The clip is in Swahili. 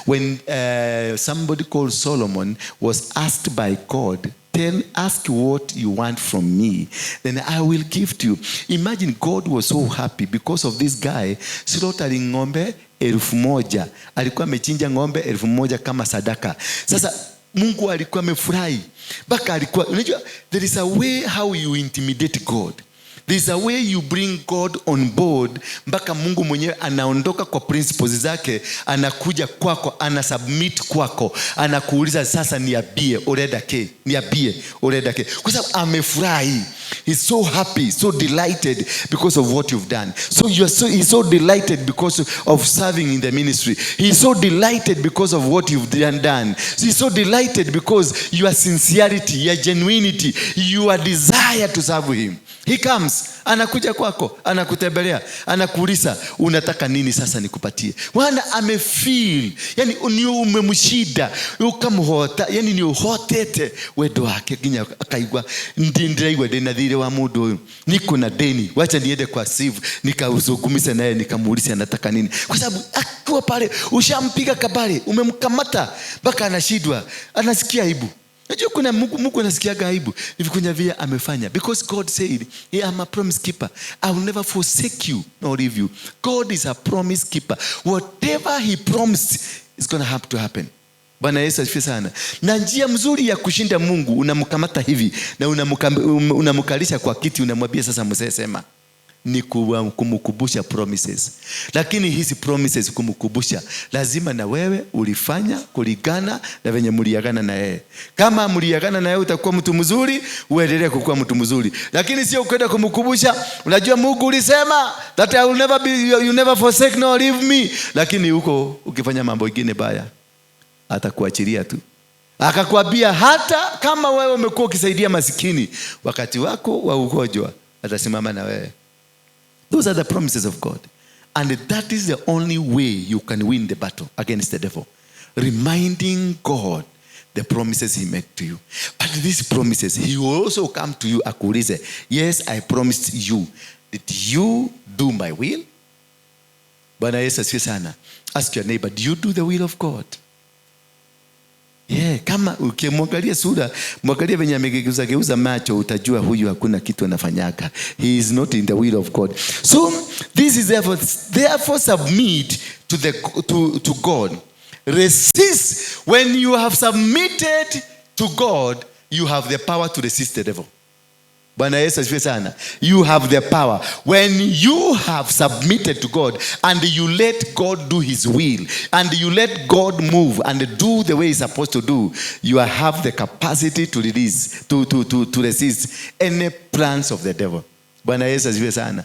when somebody called Solomon was asked by God, ask what you want from me, then I will give to you. Imagine God was so happy because of this guy slaughtering ng'ombe 1,000. Alikuwa amechinja ng'ombe 1,000 kama sadaka. Sasa Mungu alikuwa amefurahi. Baka alikuwa, unajua, there is a way how you intimidate God. There is a way you bring God on board. Mpaka Mungu mwenyewe anaondoka kwa principles zake, anakuja kwako, anasubmit kwako, anakuuliza sasa niambie uredake, niambie uredake. Kwa sababu amefurahi. He's so happy, so delighted because of what you've done. So he's so delighted because of serving in the ministry. He's so delighted because of what you've done. So he's so delighted because your sincerity, your genuinity, your desire to serve him. He comes, anakuja kwako, anakutembelea, anakuuliza unataka nini sasa nikupatie. Wana amefeel, yani umemshida, ukamhota, yani ni uhotete wedo wake kinya akaigwa ndindiraiwa denadhire wa mundu uyu. Niko na deni, wacha niende kwa sieve nikauzungumze naye nikamuuliza anataka nini. Kwa sababu akiwa pale ushampiga kabale, umemkamata mpaka anashidwa, anasikia aibu. Najua kuna Mungu anasikia aibu nivikunya vile amefanya, because God said, I am a promise keeper. I will never forsake you nor leave you. God is a promise keeper. Whatever he promised is going to have to happen. Bwana Yesu asifiwe sana. Na njia mzuri ya kushinda Mungu, unamkamata hivi na unamkalisha kwa kiti, unamwambia sasa msema, ni kumkumbusha promises. Lakini hizi promises kumkumbusha, lazima na wewe ulifanya kulingana na venye mliagana na yeye. Kama mliagana na yeye utakuwa mtu mzuri, uendelee kuwa mtu mzuri. Lakini sio kwenda kumkumbusha, unajua Mungu ulisema that I will never be, you never forsake nor leave me. Lakini huko ukifanya mambo mengine baya, atakuachilia tu. Akakwambia hata kama wewe umekuwa ukisaidia masikini, wakati wako wa ugonjwa atasimama na wewe. Those are the promises of God. And that is the only way you can win the battle against the devil. Reminding God the promises he made to you. But these promises, he will also come to you akuulize, yes, I promised you. Did you do my will? Bwana Yesu asifiwe sana. Ask your neighbor, do you do the will of God? Yeah, kama ukimwangalia sura, mwangalia venye amegeuza macho, utajua huyu hakuna kitu anafanyaga. He is not in the will of God. So this is therefore submit to God. Resist. When you have submitted to God, you have the power to resist the devil. Bwana Yesu asifiwe sana. You have the power. When you have submitted to God and you let God do his will and you let God move and do the way he's supposed to do, you have the capacity to release, to resist any plans of the devil. Bwana Yesu asifiwe sana.